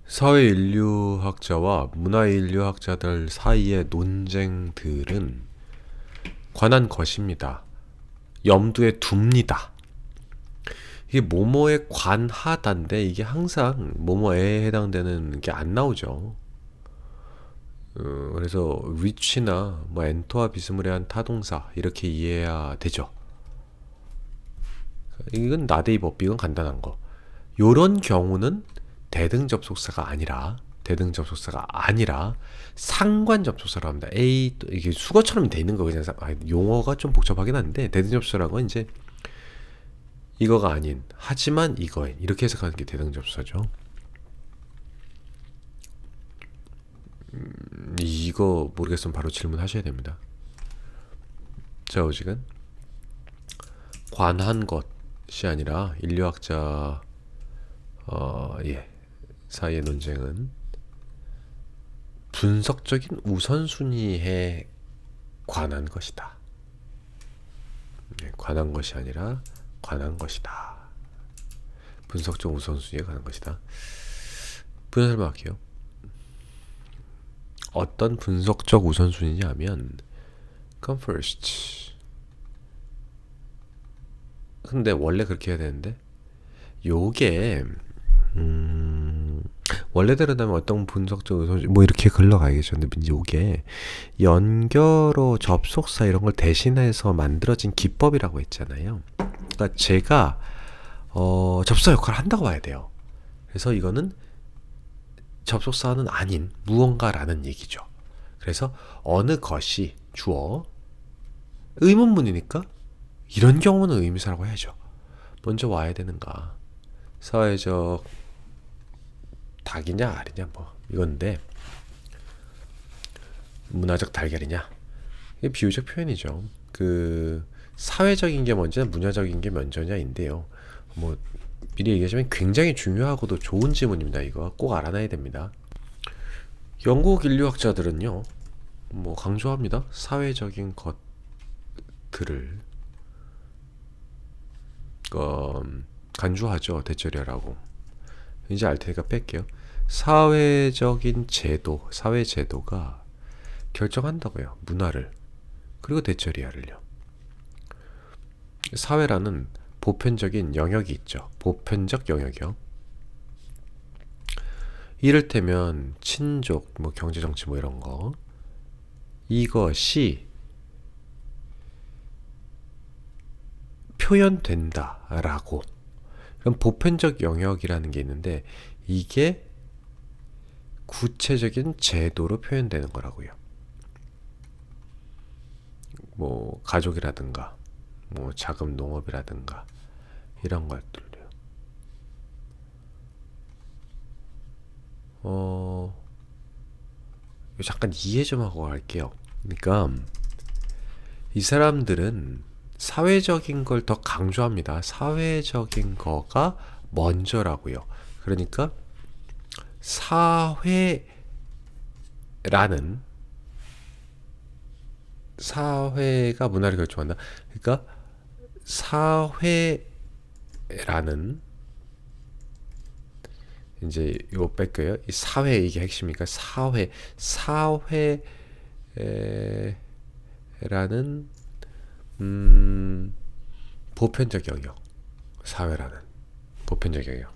사회인류학자와 문화인류학자들 사이의 논쟁들은 관한 것입니다. 염두에 둡니다. 이게 뭐뭐에 관하다인데 이게 항상 뭐뭐에 해당되는 게 안 나오죠. 그래서 which나 뭐 enter와 비스무리한 타동사 이렇게 이해해야 되죠. 이건 나데이 법비, 이건 간단한 거. 요런 경우는 대등 접속사가 아니라 상관 접속사라고 합니다. 이게 수거처럼 돼 있는 거 그냥 용어가 좀 복잡하긴 한데 대등 접속사라는 건 이제 이거가 아닌 하지만 이거인 이렇게 해석하는 게 대등 접속사죠. 이거 모르겠으면 바로 질문하셔야 됩니다. 자, 오직은 관한 것이 아니라 인류학자 사이의 논쟁은 분석적인 우선순위에 관한 것이다. 관한 것이 아니라 관한 것이다. 분석적 우선순위에 관한 것이다. 분석 설명할게요. 어떤 분석적 우선순위냐면 come first. 근데 원래 그렇게 해야 되는데 요게 원래대로라면 어떤 분석적 우선순위 뭐 이렇게 흘러가야겠죠. 근데 이제 요게 연결어 접속사 이런 걸 대신해서 만들어진 기법이라고 했잖아요. 그러니까 제가 접속사 역할을 한다고 봐야 돼요. 그래서 이거는 접속사는 아닌 무언가라는 얘기죠. 그래서 어느 것이 주어 의문문이니까 이런 경우는 의미사라고 해야죠. 먼저 와야 되는가. 사회적 닭이냐 알이냐 뭐 이건데 문화적 달걀이냐 이게 비유적 표현이죠. 그 사회적인 게 먼저냐 문화적인 게 먼저냐인데요. 뭐 미리 얘기하자면 굉장히 중요하고도 좋은 질문입니다. 이거 꼭 알아놔야 됩니다. 영국 인류학자들은요, 뭐 강조합니다. 사회적인 것들을 간주하죠. 대절이라고. 이제 알 테니까 뺄게요. 사회적인 제도, 사회 제도가 결정한다고요. 문화를. 그리고 대절이야를요. 사회라는 보편적인 영역이 있죠. 보편적 영역이요. 이를테면 친족, 뭐 경제정치 뭐 이런 거. 이것이 표현된다라고. 그럼 보편적 영역이라는 게 있는데 이게 구체적인 제도로 표현되는 거라고요. 뭐 가족이라든가 뭐 자금 농업이라든가 이런 것들요. 잠깐 이해 좀 하고 갈게요. 그러니까 이 사람들은 사회적인 걸 더 강조합니다. 사회적인 거가 먼저라고요. 그러니까 사회가 문화를 결정한다. 그러니까 사회라는 이제 이거 뺄게요. 이 사회 이게 핵심이니까 사회라는 보편적 영역, 사회라는 보편적 영역.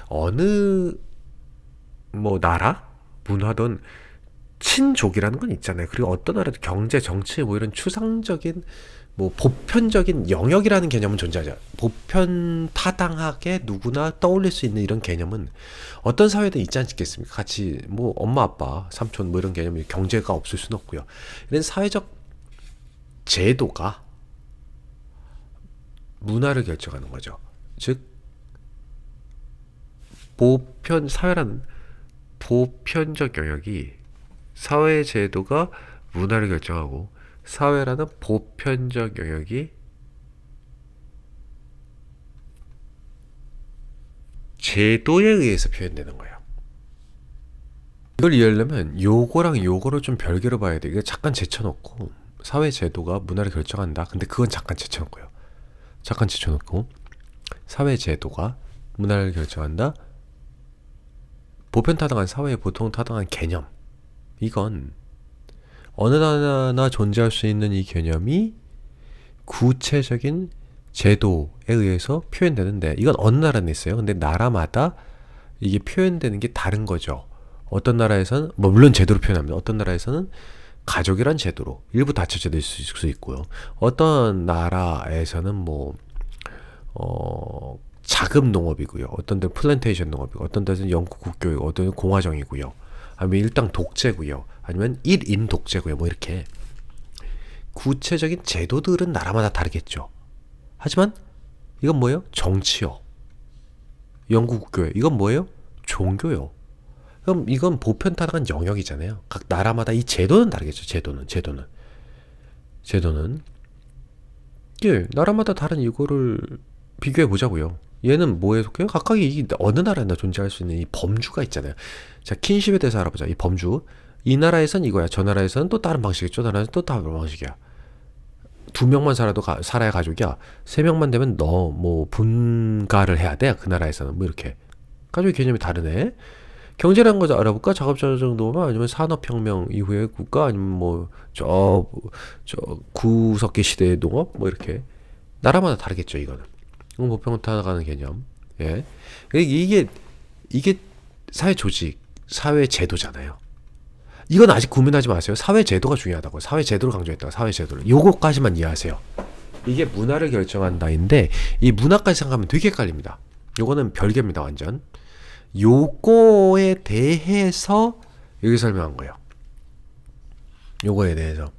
어느 뭐 나라 문화든 친족이라는 건 있잖아요. 그리고 어떤 나라도 경제, 정치 뭐 이런 추상적인 뭐 보편적인 영역이라는 개념은 존재하죠. 보편 타당하게 누구나 떠올릴 수 있는 이런 개념은 어떤 사회든 있지 않겠습니까? 같이 뭐 엄마, 아빠, 삼촌 뭐 이런 개념이 경제가 없을 수는 없고요. 이런 사회적 제도가 문화를 결정하는 거죠. 즉 사회라는 보편적 영역이 사회 제도가 문화를 결정하고 사회라는 보편적 영역이 제도에 의해서 표현되는 거예요. 이걸 이해하려면 요거랑 요거를 좀 별개로 봐야 돼. 이거 잠깐 제쳐놓고 사회 제도가 문화를 결정한다. 근데 그건 잠깐 제쳐놓고요. 잠깐 제쳐놓고 사회 제도가 문화를 결정한다. 보편타당한 사회에 보통 타당한 개념, 이건 어느 나라나 존재할 수 있는 이 개념이 구체적인 제도에 의해서 표현되는데, 이건 어느 나라는 있어요. 근데 나라마다 이게 표현되는 게 다른 거죠. 어떤 나라에서는 뭐 물론 제도로 표현합니다. 어떤 나라에서는 가족이란 제도로 일부 다처제 될 수 있고요. 어떤 나라에서는 자급 농업이고요. 어떤 데는 플랜테이션 농업이고, 어떤 데는 영국 국교이고, 어떤 데는 공화정이고요. 아니면 일당 독재고요. 아니면 1인 독재고요. 뭐 이렇게 구체적인 제도들은 나라마다 다르겠죠. 하지만 이건 뭐예요? 정치요. 영국 국교예요. 이건 뭐예요? 종교요. 그럼 이건 보편타당한 영역이잖아요. 각 나라마다 이 제도는 다르겠죠. 제도는 예, 나라마다 다른 이거를 비교해 보자고요. 얘는 뭐에 속해요? 각각이 이 어느 나라에나 존재할 수 있는 이 범주가 있잖아요. 자, 킨십에 대해서 알아보자. 이 범주. 이 나라에선 이거야. 저 나라에서는 또 다른 방식이죠. 저 나라에서는 또 다른 방식이야. 2명만 살아도 살아야 가족이야. 3명만 되면 너 분가를 해야 돼. 그 나라에서는 뭐 이렇게 가족의 개념이 다르네. 경제라는 거 알아볼까? 작업자 정도만, 아니면 산업혁명 이후의 국가, 아니면 저 구석기 시대의 농업, 뭐 이렇게 나라마다 다르겠죠. 이거는 보편타당한 개념. 예, 이게 사회 조직, 사회 제도잖아요. 이건 아직 고민하지 마세요. 사회 제도가 중요하다고. 사회 제도를 강조했다고. 사회 제도를. 요거까지만 이해하세요. 이게 문화를 결정한다인데, 이 문화까지 생각하면 되게 헷갈립니다. 요거는 별개입니다. 완전. 요거에 대해서 여기 설명한 거예요. 요거에 대해서.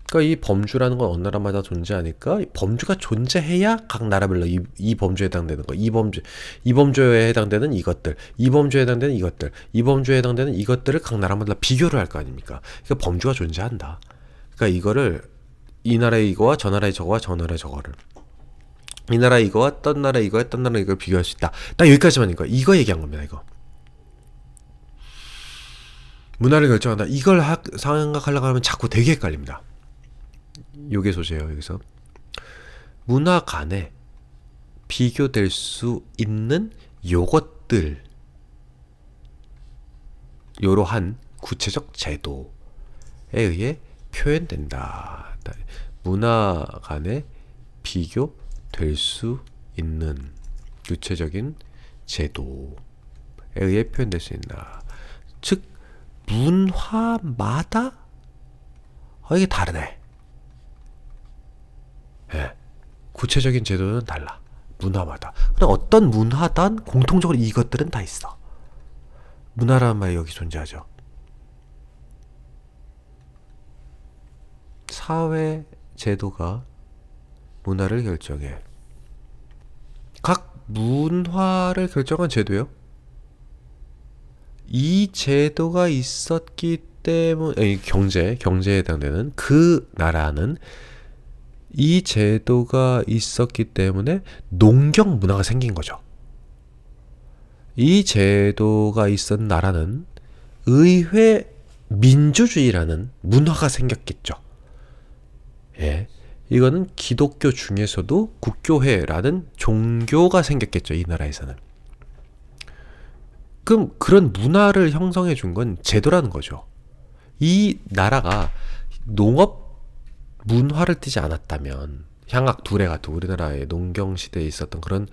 그러니까 이 범주라는 건 어느 나라마다 존재하니까, 이 범주가 존재해야 각 나라별로 이 범주에 해당되는 거, 이 범주에 해당되는 이것들, 이 범주에 해당되는 이것들, 이 범주에 해당되는 이것들을 각 나라마다 비교를 할 거 아닙니까? 그러니까 범주가 존재한다. 그러니까 이거를 이 나라의 이거와 저 나라의 저거와 저 나라의 저거를, 이 나라 이거와 딴 나라 이거와 딴 나라 이걸 비교할 수 있다. 딱 여기까지만 이거 얘기한 겁니다. 이거 문화를 결정한다. 이걸 생각하려고 하면 자꾸 되게 헷갈립니다. 요게 소재예요. 여기서 문화 간에 비교될 수 있는 요것들, 요러한 구체적 제도에 의해 표현된다. 문화 간에 비교될 수 있는 구체적인 제도에 의해 표현될 수 있다. 즉 문화마다 이게 다르네. 예, 구체적인 제도는 달라. 문화마다. 그럼 어떤 문화든 공통적으로 이것들은 다 있어. 문화라는 말이 여기 존재하죠. 사회 제도가 문화를 결정해. 각 문화를 결정한 제도요. 이 제도가 있었기 때문에, 경제에 해당되는 그 나라는 이 제도가 있었기 때문에 농경 문화가 생긴 거죠. 이 제도가 있었던 나라는 의회 민주주의라는 문화가 생겼겠죠. 예, 이거는 기독교 중에서도 국교회라는 종교가 생겼겠죠. 이 나라에서는. 그럼 그런 문화를 형성해 준 건 제도라는 거죠. 이 나라가 농업 문화를 띠지 않았다면 향학 두레 같은 우리나라의 농경 시대에 있었던 그런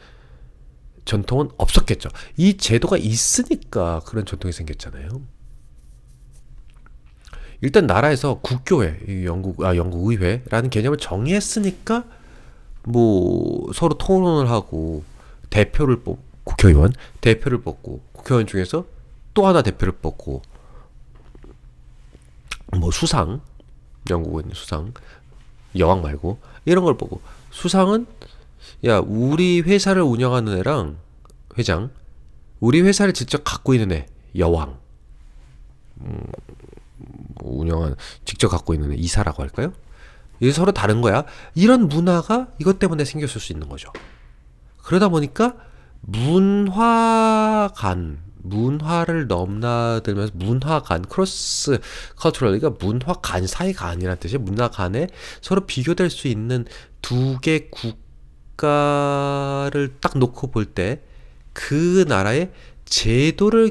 전통은 없었겠죠. 이 제도가 있으니까 그런 전통이 생겼잖아요. 일단 나라에서 국교회, 영국 의회라는 개념을 정의했으니까 서로 토론을 하고 국회의원 대표를 뽑고, 국회의원 중에서 또 하나 대표를 뽑고, 수상, 영국은 수상, 여왕 말고 이런 걸 보고, 수상은 우리 회사를 운영하는 애랑 회장, 우리 회사를 직접 갖고 있는 애 여왕, 직접 갖고 있는 애 이사라고 할까요? 이게 서로 다른 거야. 이런 문화가 이것 때문에 생겼을 수 있는 거죠. 그러다 보니까 문화를 넘나들면서 문화 간, 크로스 커트럴, 그러니까 문화 간 사이가 아니라는 뜻이에요. 문화 간에 서로 비교될 수 있는 두 개 국가를 딱 놓고 볼 때 그 나라의 제도를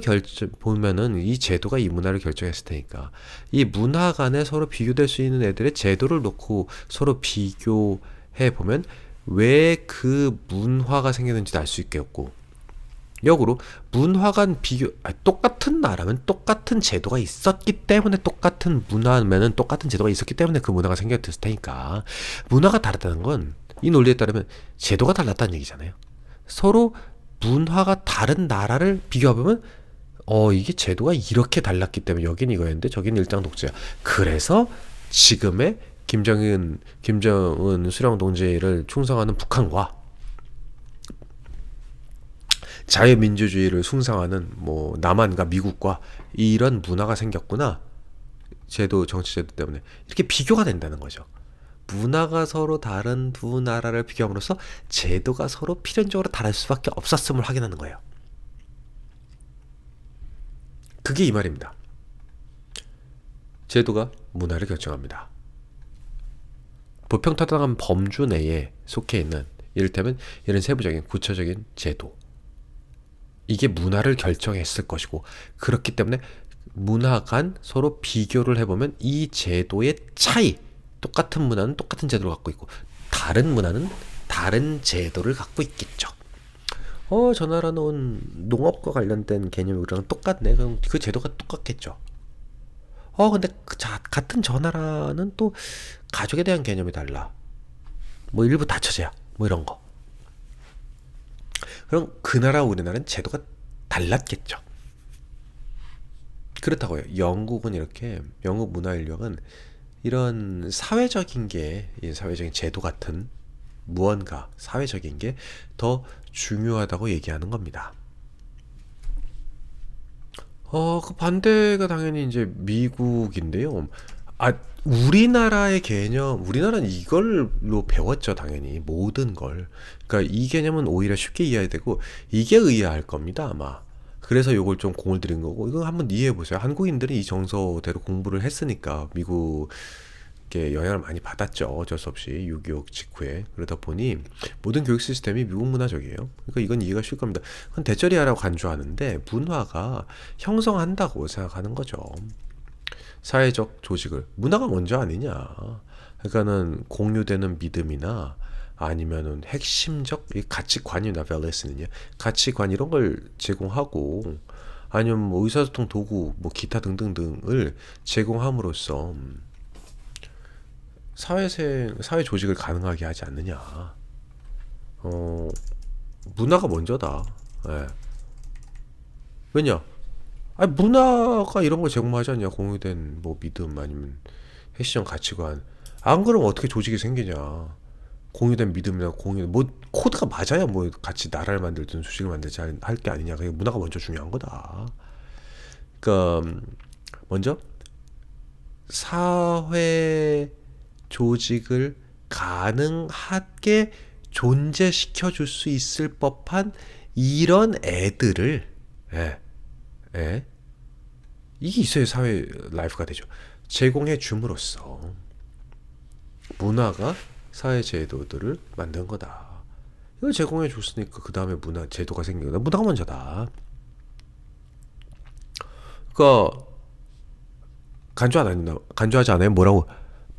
보면은 이 제도가 이 문화를 결정했을 테니까 이 문화 간에 서로 비교될 수 있는 애들의 제도를 놓고 서로 비교해 보면 왜 그 문화가 생겼는지도 알 수 있겠고, 역으로 문화 간 똑같은 나라면 똑같은 제도가 있었기 때문에, 똑같은 문화면은 똑같은 제도가 있었기 때문에 그 문화가 생겼을 테니까, 문화가 다르다는 건 이 논리에 따르면 제도가 달랐다는 얘기잖아요. 서로 문화가 다른 나라를 비교해보면 이게 제도가 이렇게 달랐기 때문에 여긴 이거였는데 저긴 일당 독재야. 그래서 지금의 김정은 수령 동지를 충성하는 북한과 자유민주주의를 숭상하는 뭐 남한과 미국과 이런 문화가 생겼구나. 정치 제도 때문에 이렇게 비교가 된다는 거죠. 문화가 서로 다른 두 나라를 비교함으로써 제도가 서로 필연적으로 다를 수밖에 없었음을 확인하는 거예요. 그게 이 말입니다. 제도가 문화를 결정합니다. 불평타당한 범주 내에 속해 있는, 이를테면 이런 세부적인 구체적인 제도, 이게 문화를 결정했을 것이고, 그렇기 때문에 문화 간 서로 비교를 해보면 이 제도의 차이, 똑같은 문화는 똑같은 제도를 갖고 있고 다른 문화는 다른 제도를 갖고 있겠죠. 저 나라는 농업과 관련된 개념이 우리랑 똑같네. 그럼 그 제도가 똑같겠죠. 근데 같은 저 나라는 또 가족에 대한 개념이 달라. 뭐 일부 다처제야. 뭐 이런 거. 그럼 그 나라와 우리나라는 제도가 달랐겠죠. 그렇다고요. 영국 문화 인력은 이런 사회적인 제도 같은 무언가 사회적인 게 더 중요하다고 얘기하는 겁니다. 그 반대가 당연히 이제 미국인데요. 우리나라의 개념, 우리나라는 이걸로 배웠죠, 당연히. 모든 걸. 그러니까 이 개념은 오히려 쉽게 이해되고, 이게 의아할 겁니다, 아마. 그래서 요걸 좀 공을 들인 거고, 이거 한번 이해해 보세요. 한국인들이 이 정서대로 공부를 했으니까, 미국에 영향을 많이 받았죠. 어쩔 수 없이. 6.25 직후에. 그러다 보니, 모든 교육 시스템이 미국 문화적이에요. 그러니까 이건 이해가 쉬울 겁니다. 그건 대절이야라고 간주하는데, 문화가 형성한다고 생각하는 거죠. 사회적 조직을. 문화가 먼저 아니냐. 그러니까는 공유되는 믿음이나 아니면은 핵심적 가치관이나 values는요. 가치관 이런 걸 제공하고, 아니면 뭐 의사소통 도구, 뭐 기타 등등등을 제공함으로써 사회 조직을 가능하게 하지 않느냐. 문화가 먼저다. 예. 왜냐? 문화가 이런 걸 제공하지 않냐. 공유된 뭐 믿음 아니면 핵심 가치관. 안 그러면 어떻게 조직이 생기냐. 공유된 믿음이나 뭐 코드가 맞아야 뭐 같이 나라를 만들든 조직을 만들지 할 게 아니냐. 그게 문화가 먼저 중요한 거다. 그러니까 먼저 사회 조직을 가능하게 존재시켜 줄 수 있을 법한 이런 애들을 이게 있어야 사회 라이프가 되죠. 제공해 줌으로써 문화가 사회 제도들을 만든 거다. 이걸 제공해 줬으니까 그 다음에 문화 제도가 생긴 거다. 문화가 먼저다. 그러니까 간주하지 않아요? 뭐라고?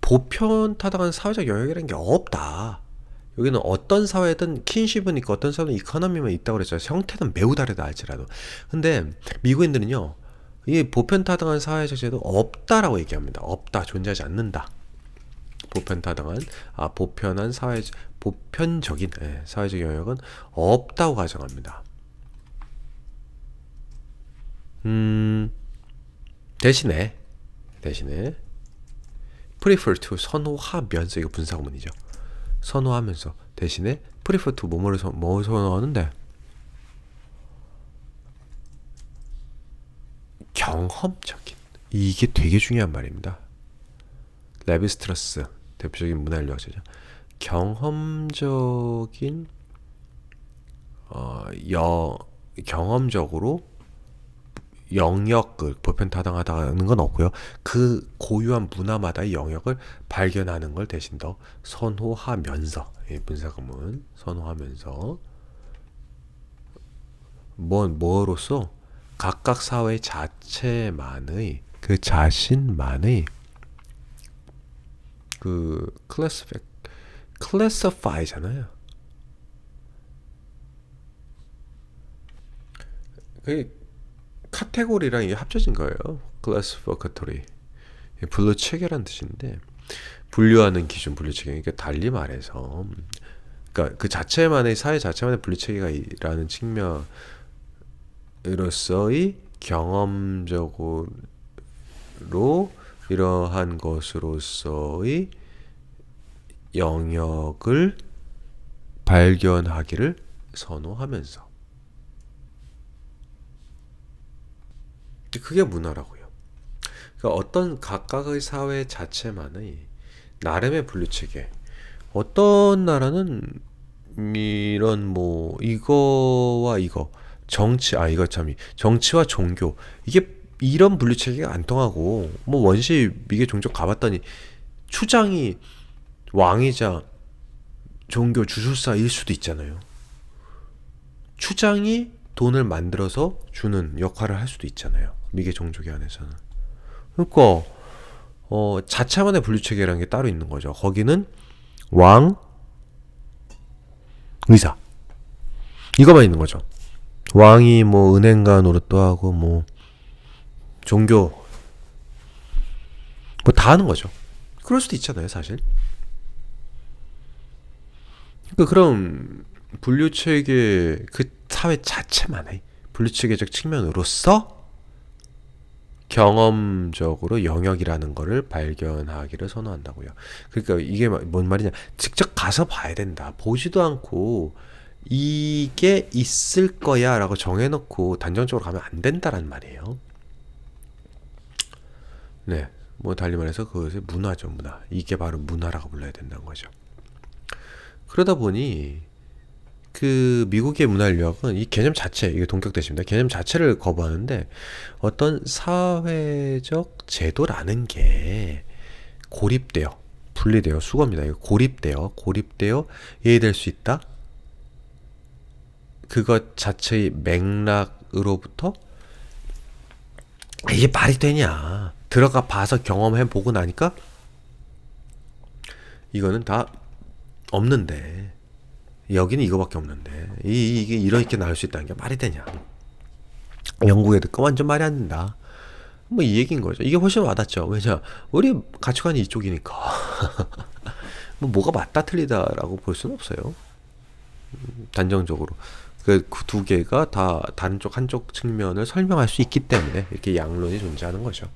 보편타당한 사회적 영역이라는 게 없다. 여기는 어떤 사회든 킨십은 있고 어떤 사회는 이코노미만 있다고 그랬잖아요. 형태는 매우 다르다 할지라도. 근데 미국인들은요, 이 보편타당한 사회적 제도 없다라고 얘기합니다. 없다, 존재하지 않는다. 보편적인 사회적 영역은 없다고 가정합니다. 대신에 prefer to 선호하면서, 이거 분사구문이죠. 선호하면서, 대신에 prefer to 뭐를 선호하는데, 경험적인, 이게 되게 중요한 말입니다. 레비스트러스 대표적인 문화인력학자죠. 경험적으로 영역을 보편타당하다는 건 없고요. 그 고유한 문화마다의 영역을 발견하는 걸 대신 더 선호하면서, 분사구문 선호하면서 뭐로서 각각 사회 자체만의 그 자신만의 그 클래시파이잖아요. 그 카테고리랑 이게 합쳐진 거예요. 클래시피카토리. 분류 체계란 뜻인데 분류하는 기준, 분류 체계. 그러니까 달리 말해서, 그러니까 그 자체만의 사회 자체만의 분류 체계가라는 측면으로서의 경험적으로 이러한 것으로서의 영역을 발견하기를 선호하면서, 그게 문화라고요. 그러니까 어떤 각각의 사회 자체만의 나름의 분류체계. 어떤 나라는 이런 뭐 이거와 이거 이거 참 정치와 종교 이게 이런 분류체계가 안 통하고, 뭐 원시 미개 종족 가봤더니 추장이 왕이자 종교 주술사일 수도 있잖아요. 추장이 돈을 만들어서 주는 역할을 할 수도 있잖아요. 미개 종족의 안에서는. 그러니까 자체만의 분류체계라는 게 따로 있는 거죠. 거기는 왕, 의사 이거만 있는 거죠. 왕이 뭐 은행가 노릇도 하고 뭐 종교 뭐 다 하는 거죠. 그럴 수도 있잖아요, 사실. 그러니까 그럼 분류체계 그 사회 자체만의 분류체계적 측면으로서 경험적으로 영역이라는 거를 발견하기를 선호한다고요. 그러니까 이게 뭔 말이냐? 직접 가서 봐야 된다. 보지도 않고 이게 있을 거야라고 정해놓고 단정적으로 가면 안 된다란 말이에요. 네, 뭐 달리 말해서 그것이 문화죠, 문화. 이게 바로 문화라고 불러야 된다는 거죠. 그러다 보니 그 미국의 문화인류학은 이 개념 자체, 이게 동격대십니다. 개념 자체를 거부하는데 어떤 사회적 제도라는 게 고립되어, 분리되어, 수거입니다. 이거 고립되어 이해될 수 있다. 그것 자체의 맥락으로부터 이게 말이 되냐? 들어가 봐서 경험해 보고 나니까 이거는 다 없는데. 여기는 이거밖에 없는데 이게 이렇게 나올 수 있다는 게 말이 되냐? 영국에 듣고 완전 말이 안 된다. 뭐 이 얘기인 거죠. 이게 훨씬 와닿죠. 왜냐? 우리 가치관이 이쪽이니까. 뭐가 맞다 틀리다라고 볼 수는 없어요. 단정적으로 그 두 개가 다 다른 쪽 한쪽 측면을 설명할 수 있기 때문에 이렇게 양론이 존재하는 거죠.